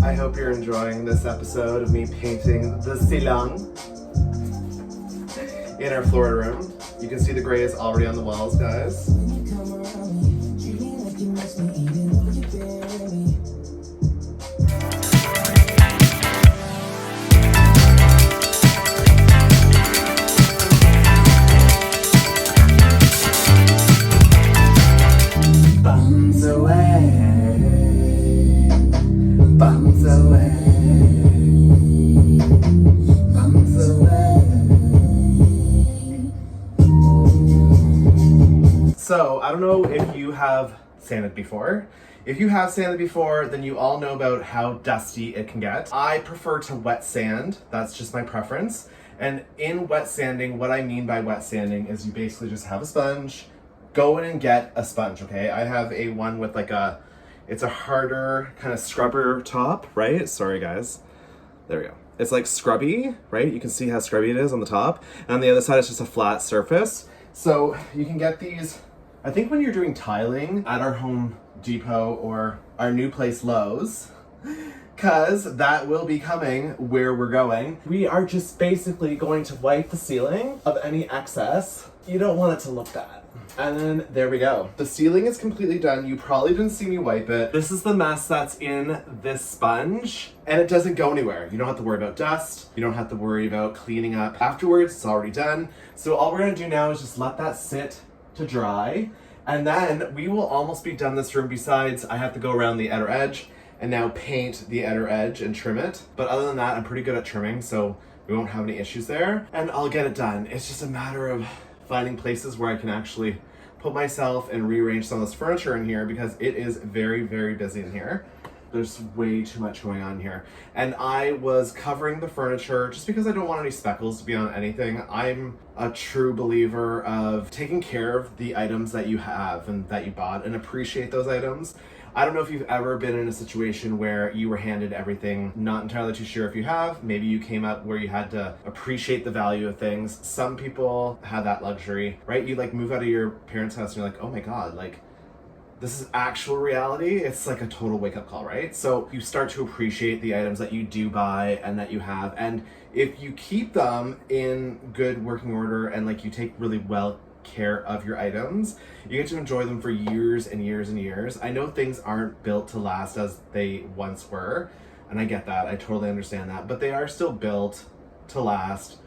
I hope you're enjoying this episode of me painting the silong in our Florida room. You can see the gray is already on the walls, guys. Bombs away. Bombs away. Bombs away. So, I don't know if you have sanded before. If you have sanded before, then you all know about how dusty it can get. I prefer to wet sand. That's just my preference. And in wet sanding, what I mean by wet sanding is you basically just have a sponge. Go in and get a sponge, okay? I have a one with like it's a harder kind of scrubber top, right? Sorry guys. There we go. It's like scrubby, right? You can see how scrubby it is on the top. And on the other side, it's just a flat surface. So you can get these, I think when you're doing tiling at our Home Depot or our new place Lowe's, because that will be coming where we're going. We are just basically going to wipe the ceiling of any excess. You don't want it to look bad. And then there we go. The ceiling is completely done. You probably didn't see me wipe it. This is the mess that's in this sponge, and it doesn't go anywhere. You don't have to worry about dust. You don't have to worry about cleaning up afterwards. It's already done. So all we're gonna do now is just let that sit to dry, and then we will almost be done this room. Besides, I have to go around the outer edge and now paint the outer edge and trim it. But other than that, I'm pretty good at trimming, so we won't have any issues there. And I'll get it done. It's just a matter of finding places where I can actually put myself and rearrange some of this furniture in here, because it is very, very busy in here. There's way too much going on here. And I was covering the furniture just because I don't want any speckles to be on anything. I'm a true believer of taking care of the items that you have and that you bought, and appreciate those items. I don't know if you've ever been in a situation where you were handed everything. Not entirely too sure if you have. Maybe you came up where you had to appreciate the value of things. Some people have that luxury, right? You like move out of your parents' house and you're like, oh my God, like this is actual reality. It's like a total wake up call, right? So you start to appreciate the items that you do buy and that you have. And if you keep them in good working order and like you take really well care of your items, you get to enjoy them for years and years and years. I know things aren't built to last as they once were, and I get that. I totally understand that, but they are still built to last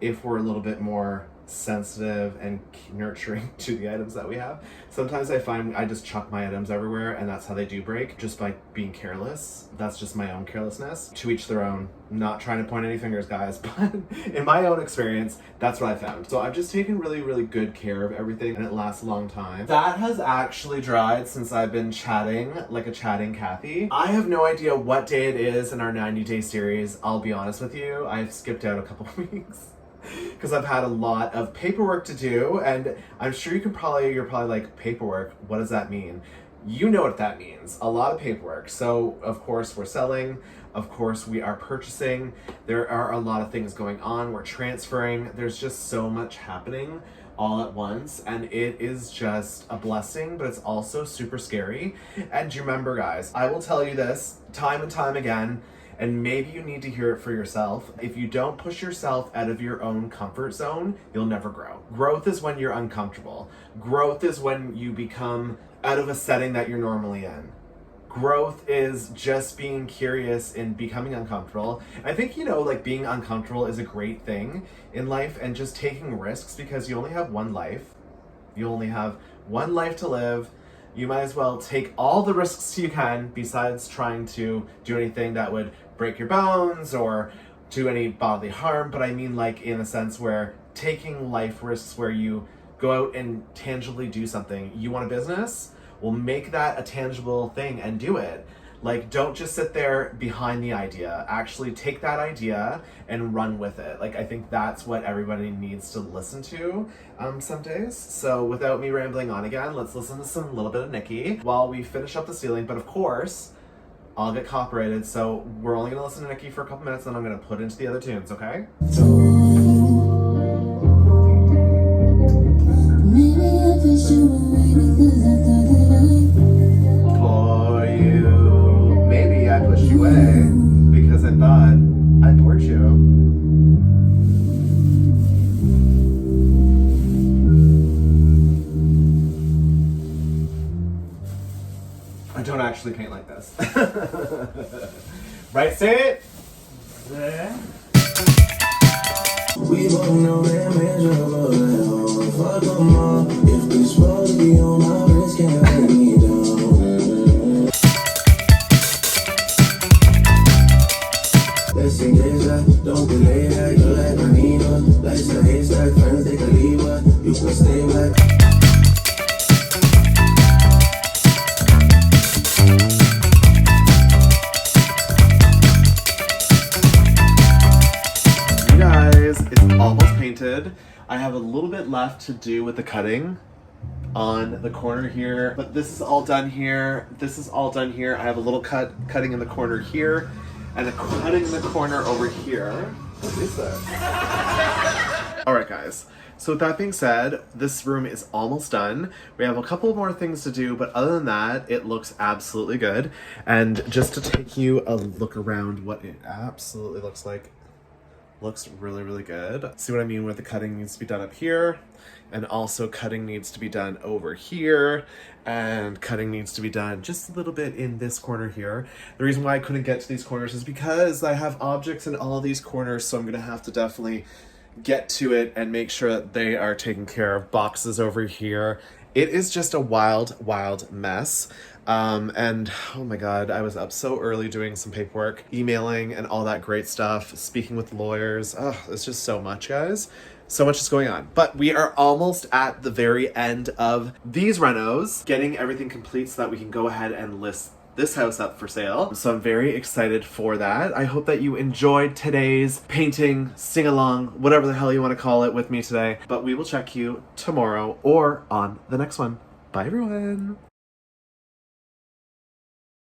if we're a little bit more sensitive and nurturing to the items that we have. Sometimes I find I just chuck my items everywhere, and that's how they do break, just by being careless. That's just my own carelessness. To each their own. Not trying to point any fingers, guys, but in my own experience, that's what I found. So I've just taken really, really good care of everything, and it lasts a long time. That has actually dried since I've been chatting like a chatting Kathy. I have no idea what day it is in our 90-day series. I'll be honest with you. I've skipped out a couple weeks because I've had a lot of paperwork to do, and I'm sure you're probably like, paperwork, what does that mean? You know what that means, a lot of paperwork. So of course we're selling, of course we are purchasing, there are a lot of things going on, we're transferring, there's just so much happening all at once, and it is just a blessing, but it's also super scary. And you remember, guys, I will tell you this time and time again, and maybe you need to hear it for yourself. If you don't push yourself out of your own comfort zone, you'll never grow. Growth is when you're uncomfortable. Growth is when you become out of a setting that you're normally in. Growth is just being curious and becoming uncomfortable. I think, like being uncomfortable is a great thing in life, and just taking risks, because you only have one life. You only have one life to live. You might as well take all the risks you can, besides trying to do anything that would break your bones or do any bodily harm. But I mean, like, in a sense where taking life risks, where you go out and tangibly do something. You want a business? Well, make that a tangible thing and do it. Like, don't just sit there behind the idea. Actually take that idea and run with it. Like, I think that's what everybody needs to listen to some days. So without me rambling on again, let's listen to some little bit of Nicki while we finish up the ceiling. But of course, I'll get copyrighted, so we're only gonna listen to Nicki for a couple minutes, and then I'm gonna put into the other tunes, okay? Maybe I wish you were waiting, 'cause I thought that I don't actually paint like this. Right, say it? There. We both know that miserable at home. Fuck them all. If we supposed to be on my wrist, can't let me down. Let's engage that. Don't delay that. You're like my Nina. Life's a haystack. Friends, they can leave her. You can stay back. You guys, it's almost painted. I have a little bit left to do with the cutting on the corner here, but this is all done here. This is all done here. I have a little cutting in the corner here and a cutting in the corner over here. What is that? All right, guys. So with that being said, this room is almost done. We have a couple more things to do, but other than that, it looks absolutely good. And just to take you a look around what it absolutely looks like, looks really, really good. See what I mean with the cutting needs to be done up here, and also cutting needs to be done over here, and cutting needs to be done just a little bit in this corner here. The reason why I couldn't get to these corners is because I have objects in all these corners, so I'm gonna have to definitely get to it and make sure that they are taken care of. Boxes over here. It is just a wild, wild mess. And oh my God, I was up so early doing some paperwork, emailing and all that great stuff, speaking with lawyers. Oh, it's just so much, guys. So much is going on. But we are almost at the very end of these renos, getting everything complete so that we can go ahead and list this house up for sale. So I'm very excited for that. I hope that you enjoyed today's painting, sing along, whatever the hell you want to call it with me today. But we will check you tomorrow or on the next one. Bye everyone.